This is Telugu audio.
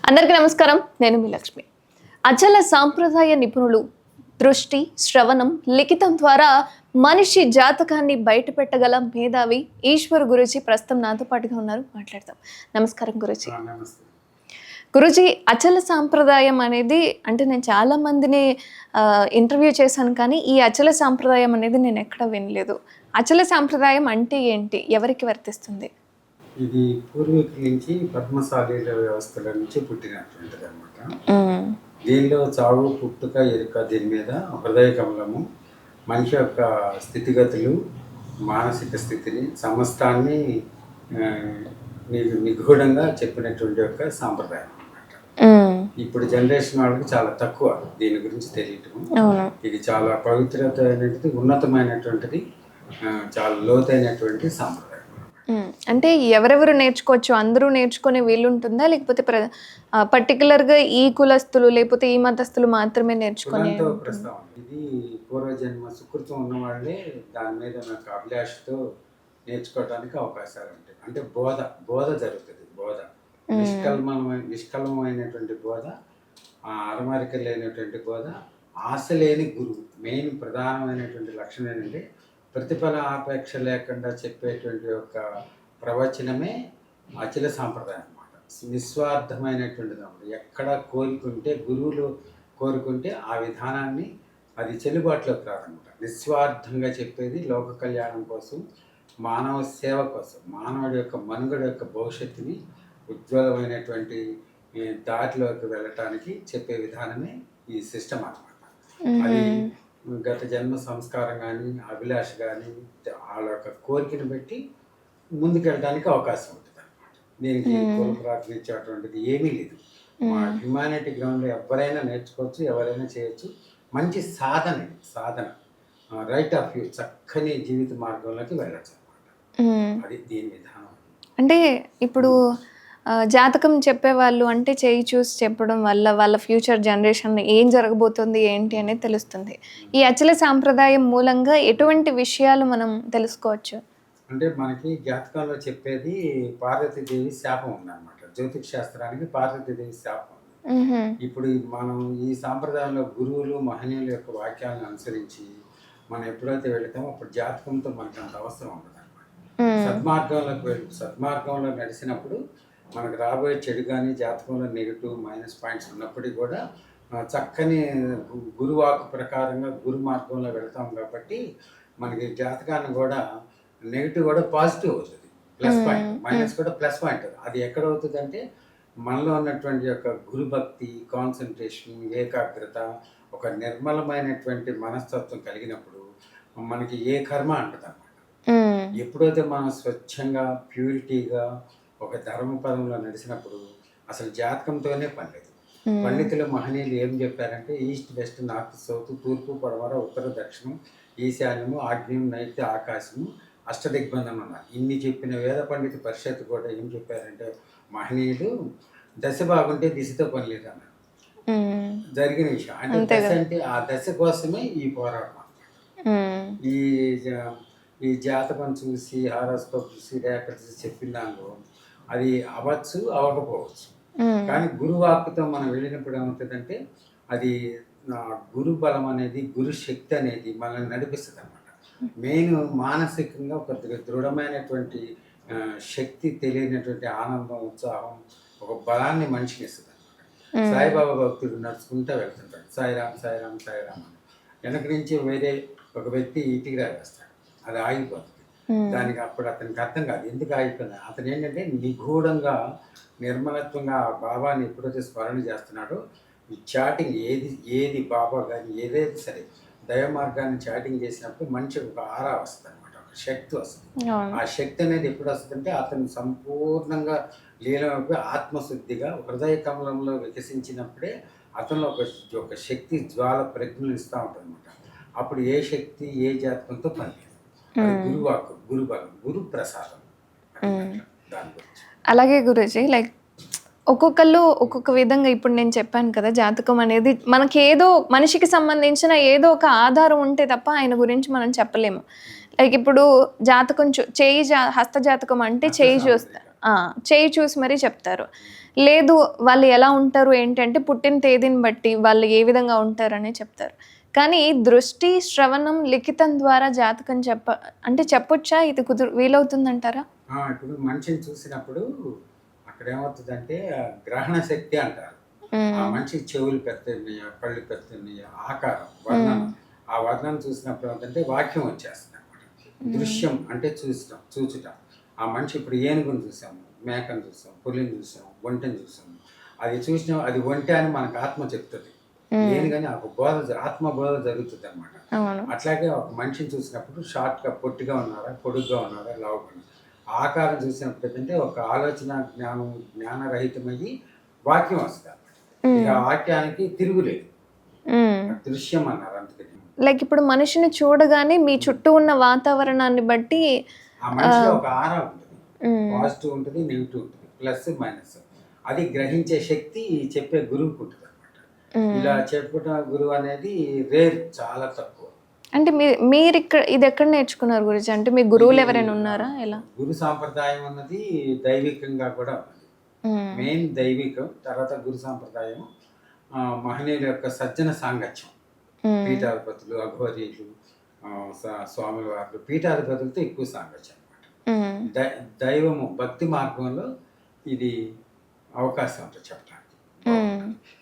అందరికీ నమస్కారం. నేను మీ లక్ష్మి. అచల సాంప్రదాయ నిపుణులు దృష్టి, శ్రవణం, లిఖితం ద్వారా మనిషి జాతకాన్ని బయటపెట్టగల మేధావి ఈశ్వర్ గురూజీ ప్రస్తుతం నాతో పాటుగా ఉన్నారు. మాట్లాడతాం. నమస్కారం గురూజీ. గురూజీ, అచల సాంప్రదాయం అనేది అంటే నేను చాలా మందిని ఇంటర్వ్యూ చేశాను, కానీ ఈ అచల సాంప్రదాయం అనేది నేను ఎక్కడ వినలేదు. అచల సాంప్రదాయం అంటే ఏంటి, ఎవరికి వర్తిస్తుంది? ఇది పూర్వీకుల నుంచి పద్మశాలీల వ్యవస్థల నుంచి పుట్టినటువంటిది అనమాట. దీనిలో చావు, పుట్టుక, ఎరుక, దీని మీద హృదయ కమలము, మనిషి యొక్క స్థితిగతులు, మానసిక స్థితిని, సమస్తాన్ని నిగూఢంగా చెప్పినటువంటి యొక్క సాంప్రదాయం అనమాట. ఇప్పుడు జనరేషన్ వాళ్ళకి చాలా తక్కువ దీని గురించి తెలియటం. ఇది చాలా పవిత్రత అయినది, ఉన్నతమైనటువంటిది, చాలా లోతైనటువంటి సాంప్రదాయం. అంటే ఎవరెవరు నేర్చుకోవచ్చు? అందరూ నేర్చుకునే వీలుంటుందా, లేకపోతే పర్టికులర్గా ఈ కులస్తులు లేకపోతే ఈ మతస్థులు మాత్రమే నేర్చుకునే? ఇది పూర్వజన్మ సుకృతం ఉన్న వాళ్ళే దాని మీద నాకు అభిలాషతో నేర్చుకోవడానికి అవకాశాలు ఉంటాయి. అంటే బోధ జరుగుతుంది. బోధ నిష్కల్మమైనటువంటి బోధ, అరమరిక లేనటువంటి బోధ, ఆశ లేని గురువు. మెయిన్ ప్రధానమైనటువంటి లక్షణం ఏంటంటే ప్రతిఫల ఆపేక్ష లేకుండా చెప్పేటువంటి యొక్క ప్రవచనమే అచల సాంప్రదాయం అన్నమాట. నిస్వార్థమైనటువంటిది అన్నమాట. ఎక్కడ కోరుకుంటే గురువులు కోరుకుంటే ఆ విధానాన్ని అది చెల్లుబాటులోకి రాదనమాట. నిస్వార్థంగా చెప్పేది లోక కళ్యాణం కోసం, మానవ సేవ కోసం, మానవుడి యొక్క మనుగడ యొక్క భవిష్యత్తుని ఉజ్వలమైనటువంటి దారిలోకి వెళ్ళటానికి చెప్పే విధానమే ఈ సిస్టమ్ అన్నమాట. అది గత జన్మ సంస్కారం కానీ, అభిలాష కానీ, వాళ్ళ యొక్క కోరికను బట్టి ముందుకెళ్ళడానికి అవకాశం ఉంటుంది అనమాట. దీనికి కుల ప్రాతినిధ్యటువంటిది ఏమీ లేదు. మా హ్యుమానిటీ గ్రౌండ్లో ఎవరైనా నేర్చుకోవచ్చు, ఎవరైనా చేయొచ్చు. మంచి సాధన రైట్ ఆఫ్ యూ, చక్కని జీవిత మార్గంలోకి వెళ్ళచ్చు అనమాట. అది దీని విధానం. అంటే ఇప్పుడు జాతకం చెప్పేవాళ్ళు అంటే చేయి చూసి చెప్పడం వల్ల వాళ్ళ ఫ్యూచర్ జనరేషన్ ఏం జరగబోతుంది ఏంటి అనేది తెలుస్తుంది. ఈ అచల సాంప్రదాయం మూలంగా ఎటువంటి విషయాలు మనం తెలుసుకోవచ్చు? అంటే మనకి జాతకంలో చెప్పేది పార్వతీదేవి శాపం ఉందన్నమాట. జ్యోతిష్ శాస్త్రానికి పార్వతీదేవి శాపం ఉంది. ఇప్పుడు మనం ఈ సాంప్రదాయంలో గురువులు, మహనీయుల యొక్క వాక్యాలను అనుసరించి మనం ఎప్పుడైతే వెళతామో అప్పుడు జాతకంతో మనకి అంత అవసరం ఉండదు అనమాట. సద్మార్గంలో నడిచినప్పుడు మనకు రాబోయే చెడు కానీ, జాతకంలో నెగిటివ్ మైనస్ పాయింట్స్ ఉన్నప్పటికీ కూడా చక్కని గురువాకు ప్రకారంగా గురు మార్గంలో వెళ్తాం కాబట్టి మనకి జాతకాన్ని కూడా నెగిటివ్ కూడా పాజిటివ్ అవుతుంది, ప్లస్ పాయింట్. మైనస్ కూడా ప్లస్ పాయింట్. అది ఎక్కడ అవుతుంది అంటే మనలో ఉన్నటువంటి యొక్క గురుభక్తి, కాన్సన్ట్రేషన్, ఏకాగ్రత, ఒక నిర్మలమైనటువంటి మనస్తత్వం కలిగినప్పుడు మనకి ఏ కర్మ అంటది అన్నమాట. ఎప్పుడైతే మనం స్వచ్ఛంగా, ప్యూరిటీగా ఒక ధర్మపదంలో నడిచినప్పుడు అసలు జాతకంతోనే పనిలేదు. పండితులు, మహనీయులు ఏం చెప్పారంటే ఈస్ట్, వెస్ట్, నార్త్, సౌత్, తూర్పు, పడమర, ఉత్తర, దక్షిణం, ఈశాన్యము, ఆగ్నేయం, నైరుతి, ఆకాశము, అష్టదిగ్బంధనం అన్నారు. ఇన్ని చెప్పిన వేద పండిత పరిషత్తు కూడా ఏం చెప్పారంటే మహనీయులు దశ బాగుంటే దిశతో పని లేదు అన్నారు. జరిగిన విషయం అంటే దశ అంటే ఆ దశ కోసమే ఈ పోరాటం. ఈ జాతకం చూసి, హారోస్కోప్ చూసి, రేఖలు చూసి చెప్పినాను అది అవ్వచ్చు, అవ్వకపోవచ్చు. కానీ గురువాక్కుతో మనం వెళ్ళినప్పుడు ఏమవుతుందంటే అది గురు బలం అనేది, గురు శక్తి అనేది మనల్ని నడిపిస్తుంది అనమాట. మెయిన్ మానసికంగా ఒక దృఢమైనటువంటి శక్తి, తెలియనటువంటి ఆనందం, ఉత్సాహం, ఒక బలాన్ని మనిషికి ఇస్తుంది అనమాట. సాయిబాబా భక్తుడు నడుచుకుంటూ వెళ్తుంటాడు, సాయిరామ్ సాయిరామ్ సాయిరామ్ అని. వెనక నుంచి వేరే ఒక వ్యక్తి ఇటుకి రావేస్తాడు, అది ఆగిపోతుంది. దానికి అప్పుడు అతనికి అర్థం కాదు ఎందుకు ఆగిపోయింది. అతను ఏంటంటే నిగూఢంగా, నిర్మలత్వంగా ఆ బాబాని ఎప్పుడైతే స్మరణ చేస్తున్నాడో ఈ చాటింగ్ ఏది బాబా కానీ ఏదైతే సరే దైవ మార్గాన్ని చాటింగ్ చేసినప్పుడు మనిషికి ఒక ఆరా వస్తుంది అనమాట, ఒక శక్తి వస్తుంది. ఆ శక్తి అనేది ఎప్పుడు వస్తుందంటే అతను సంపూర్ణంగా లీలమైపోయి ఆత్మశుద్ధిగా హృదయ కమలంలో వికసించినప్పుడే అతనిలో ఒక శక్తి జ్వాల ప్రజ్ఞలు ఇస్తూ ఉంటుంది అనమాట. అప్పుడు ఏ శక్తి, ఏ జాతకంతో పనిలేదు. గురువాకు, గురుబలం, గురు ప్రసాదం. దాని గురించి అలాగే గురూజీ, లైక్ ఒక్కొక్కళ్ళు ఒక్కొక్క విధంగా, ఇప్పుడు నేను చెప్పాను కదా జాతకం అనేది మనకి ఏదో మనిషికి సంబంధించిన ఏదో ఒక ఆధారం ఉంటే తప్ప ఆయన గురించి మనం చెప్పలేము. లైక్ ఇప్పుడు జాతకం హస్త జాతకం అంటే చేయి చూసి మరీ చెప్తారు. లేదు వాళ్ళు ఎలా ఉంటారు ఏంటంటే పుట్టిన తేదీని బట్టి వాళ్ళు ఏ విధంగా ఉంటారని చెప్తారు. కానీ దృష్టి, శ్రవణం, లిఖితం ద్వారా జాతకం అంటే చెప్పొచ్చా? ఇది వీలవుతుందంటారా? ఇప్పుడు మనిషిని చూసినప్పుడు అక్కడ ఏమవుతుందంటే గ్రహణ శక్తి అంటారు. ఆ హ్మ్. మనిషికి చెవులు పెద్దన్నయ్య, కళ్ళు పెద్దన్నయ్య, ఆకారం, వర్ణన. ఆ వర్ణన చూసినప్పుడు ఏంటంటే వాక్యం వచ్చేస్తుంది అనమాట. దృశ్యం అంటే చూచుట. ఆ మనిషి ఇప్పుడు ఏనుగుని చూసాము, మేకను చూసాం, పులిని చూసాం, ఒంటెని చూసాము. అది చూసినా అది ఒంటె అని మనకు ఆత్మ చెప్తుంది. ఏనుగని ఒక ఆత్మ బోధ జరుగుతుంది అనమాట. అవును. అట్లాగే ఒక మనిషిని చూసినప్పుడు షార్ట్గా పొట్టిగా ఉన్నారా, పొడుగ్గా ఉన్నారా, లావుగా ఉన్నారా. ఆకారం చూసినప్పుడు ఏంటంటే ఒక ఆలోచన జ్ఞానరహితమయ్యి వాక్యం వస్తుంది అనమాట. ఇక ఆ వాక్యానికి తిరుగులేదు. దృశ్యం అన్నారు అందుకని. లైక్ ఇప్పుడు మనిషిని చూడగానే మీ చుట్టూ ఉన్న వాతావరణాన్ని బట్టి ఆ మనిషిలో ఒక ఆరా ఉంటుంది. పాజిటివ్ ఉంటుంది, నెగిటివ్ ఉంటుంది, ప్లస్ మైనస్. అది గ్రహించే శక్తి చెప్పే గురువుకు ఉంటుంది అనమాట. ఇలా చెప్పుట గురువు అనేది రేర్, చాలా తక్కువ. అంటే మీరు ఇది ఎక్కడ నేర్చుకున్నారు గురుజీ? అంటే మీ గురువులు ఎవరైనా ఉన్నారా? ఎలా? గురు సాంప్రదాయం అన్నది దైవికంగా కూడా ఉన్నది. మెయిన్ దైవికం, తర్వాత గురు సాంప్రదాయం మహనీయుల యొక్క సజ్జన సాంగత్యం. పీఠాధిపతులు, అఘోరీలు, స్వాముల వారు పీఠాధిపతులతో ఎక్కువ సాంగత్యం అనమాట. దైవము భక్తి మార్గంలో ఇది అవకాశం ఉంటుంది చెప్పడానికి.